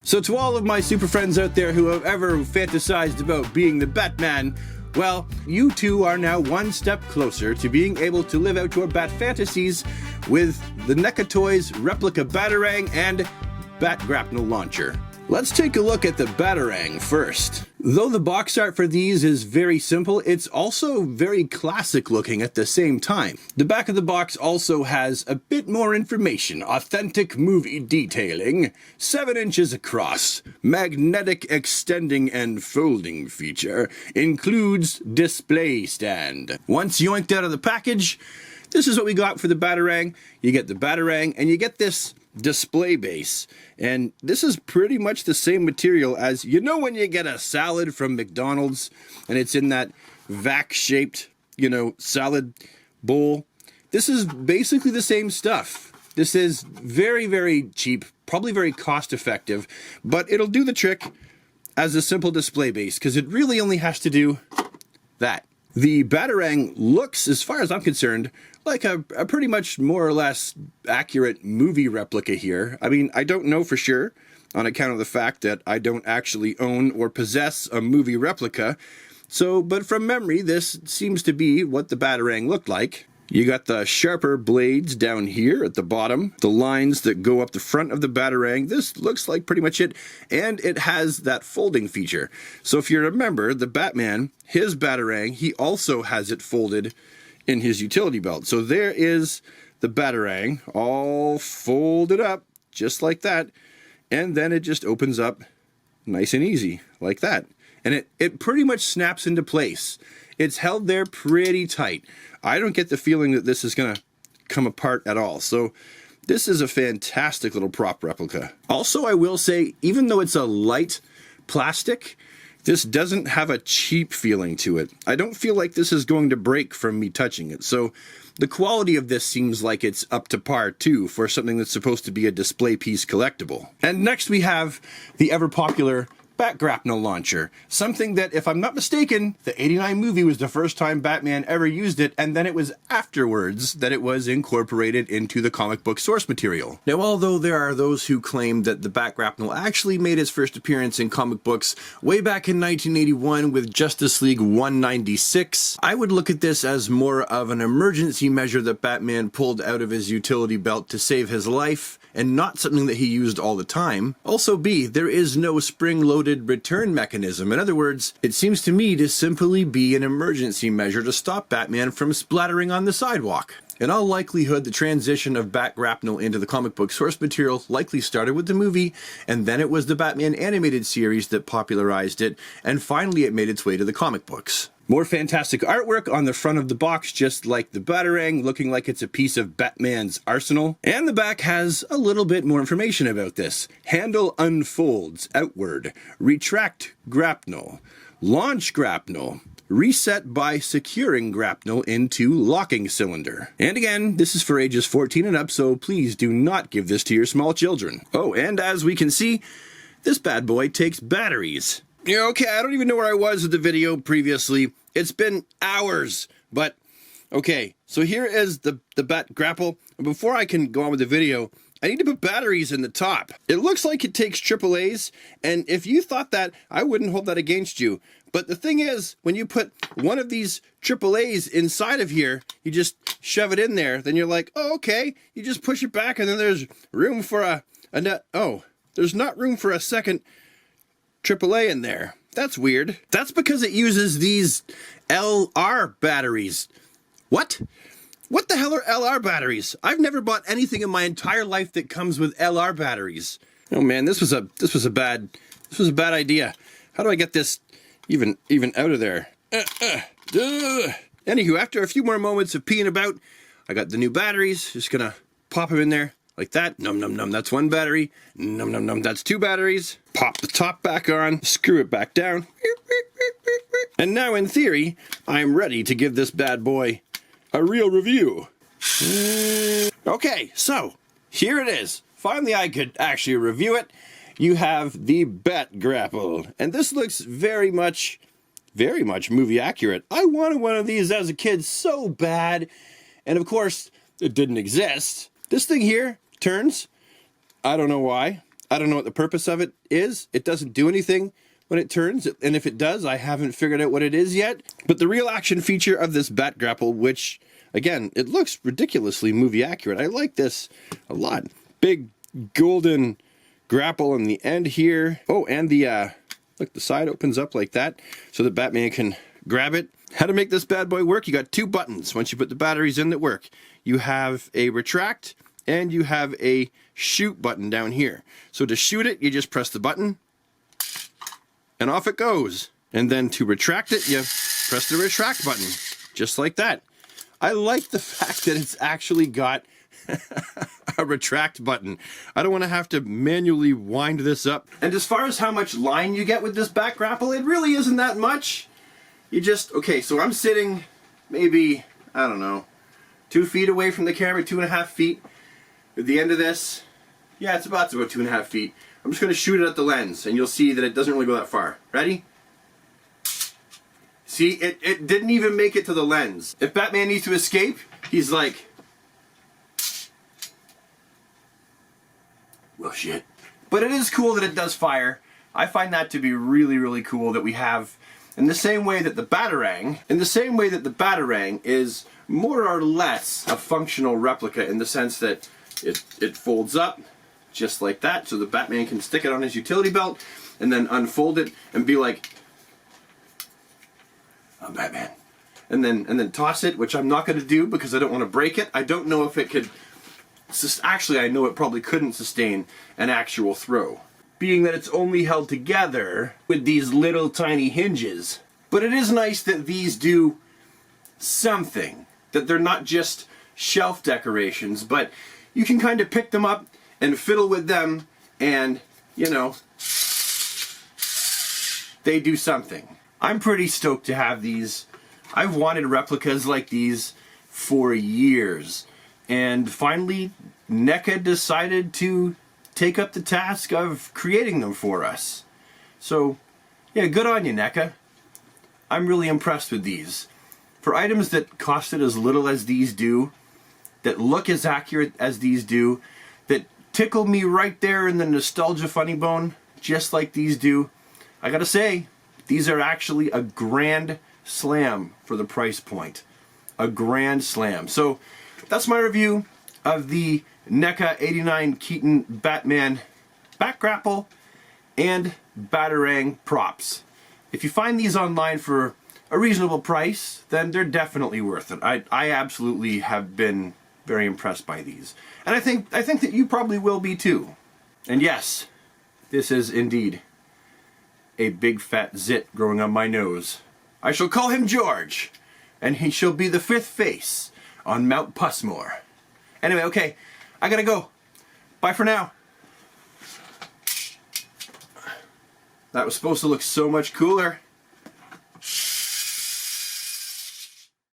So to all of my super friends out there who have ever fantasized about being the Batman, well, you too are now one step closer to being able to live out your Bat fantasies with the Neca Toys Replica Batarang and Bat Grapnel launcher. Let's take a look at the Batarang first. Though the box art for these is very simple, it's also very classic looking at the same time. The back of the box also has a bit more information. Authentic movie detailing, 7 inches across, magnetic extending and folding feature, includes display stand. Once yoinked out of the package, this is what we got for the Batarang. You get the Batarang and you get this display base, and this is pretty much the same material as, you know, when you get a salad from McDonald's and it's in that vac shaped, you know, salad bowl. This is basically the same stuff. This is very, very cheap, probably very cost effective, but it'll do the trick as a simple display base because it really only has to do that. The Batarang looks, as far as I'm concerned, like a pretty much more or less accurate movie replica here. I mean, I don't know for sure on account of the fact that I don't actually own or possess a movie replica. So, but from memory, this seems to be what the Batarang looked like. You got the sharper blades down here at the bottom, the lines that go up the front of the Batarang. This looks like pretty much it, and it has that folding feature. So if you remember, the Batman, his Batarang, he also has it folded in his utility belt. So there is the Batarang all folded up just like that, and then it just opens up nice and easy like that. And it pretty much snaps into place. It's held there pretty tight. I don't get the feeling that this is going to come apart at all. So this is a fantastic little prop replica. Also, I will say, even though it's a light plastic, this doesn't have a cheap feeling to it. I don't feel like this is going to break from me touching it. So the quality of this seems like it's up to par too for something that's supposed to be a display piece collectible. And next we have the ever popular Bat Grapnel launcher, something that, if I'm not mistaken, the '89 movie was the first time Batman ever used it, and then it was afterwards that it was incorporated into the comic book source material. Now, although there are those who claim that the Bat Grapnel actually made its first appearance in comic books way back in 1981 with Justice League 196, I would look at this as more of an emergency measure that Batman pulled out of his utility belt to save his life, and not something that he used all the time. Also B, there is no spring-loaded return mechanism. In other words, it seems to me to simply be an emergency measure to stop Batman from splattering on the sidewalk. In all likelihood, the transition of Bat Grapnel into the comic book source material likely started with the movie, and then it was the Batman animated series that popularized it, and finally it made its way to the comic books. More fantastic artwork on the front of the box, just like the Batarang, looking like it's a piece of Batman's arsenal. And the back has a little bit more information about this. Handle unfolds outward. Retract grapnel. Launch grapnel. Reset by securing grapnel into locking cylinder. And again, this is for ages 14 and up, so please do not give this to your small children. Oh, and as we can see, this bad boy takes batteries. Yeah, okay, I don't even know where I was with the video previously. It's been hours, but okay. So here is the Bat Grapple. Before I can go on with the video, I need to put batteries in the top. It looks like it takes AAAs, and if you thought that, I wouldn't hold that against you. But the thing is, when you put one of these AAAs inside of here, you just shove it in there, then you're like, oh, okay. You just push it back, and then there's room for there's not room for a second AAA in there. That's weird. That's because it uses these LR batteries. What? What the hell are LR batteries? I've never bought anything in my entire life that comes with LR batteries. Oh man, this was a bad idea. How do I get this even out of there? Anywho, after a few more moments of peeing about, I got the new batteries. Just gonna pop them in there. Like that. Num num num, that's one battery. Num num num, that's two batteries. Pop the top back on, screw it back down. And now in theory, I'm ready to give this bad boy a real review. Okay, so here it is. Finally I could actually review it. You have the Bat Grapple, and this looks very much movie accurate. I wanted one of these as a kid so bad, and of course it didn't exist. This thing here turns, I don't know why. I don't know what the purpose of it is. It doesn't do anything when it turns, and if it does, I haven't figured out what it is yet. But the real action feature of this bat grapple, which, again, it looks ridiculously movie accurate. I like this a lot. Big golden grapple on the end here. Oh, and the, look, the side opens up like that so that Batman can grab it. How to make this bad boy work? You got two buttons once you put the batteries in that work. You have a retract and you have a shoot button down here. So to shoot it, you just press the button and off it goes. And then to retract it, you press the retract button, just like that. I like the fact that it's actually got a retract button. I don't want to have to manually wind this up. And as far as how much line you get with this back grapple, it really isn't that much. You just, okay, so I'm sitting maybe, I don't know, 2 feet away from the camera, 2.5 feet. At the end of this, yeah, it's about 2.5 feet. I'm just going to shoot it at the lens, and you'll see that it doesn't really go that far. Ready? See, it didn't even make it to the lens. If Batman needs to escape, he's like, well, shit. But it is cool that it does fire. I find that to be really, really cool that we have, in the same way that the Batarang is more or less a functional replica in the sense that it folds up just like that, so the Batman can stick it on his utility belt and then unfold it and be like, I'm Batman. And then toss it, which I'm not going to do because I don't want to break it. I don't know if it could, actually I know it probably couldn't sustain an actual throw, being that it's only held together with these little tiny hinges. But it is nice that these do something, that they're not just shelf decorations, but you can kind of pick them up and fiddle with them and, you know, they do something. I'm pretty stoked to have these. I've wanted replicas like these for years, and finally Neca decided to take up the task of creating them for us. So, yeah, good on you, Neca. I'm really impressed with these. For items that costed as little as these do, that look as accurate as these do, that tickle me right there in the nostalgia funny bone, just like these do, I gotta say, these are actually a grand slam for the price point. A grand slam. So, that's my review of the Neca 89 Keaton Batman back grapple and Batarang props. If you find these online for a reasonable price, then they're definitely worth it. I absolutely have been very impressed by these. And I think that you probably will be too. And yes, this is indeed a big fat zit growing on my nose. I shall call him George, and he shall be the 5th face on Mount Pussmore. Anyway, okay, I gotta go. Bye for now. That was supposed to look so much cooler.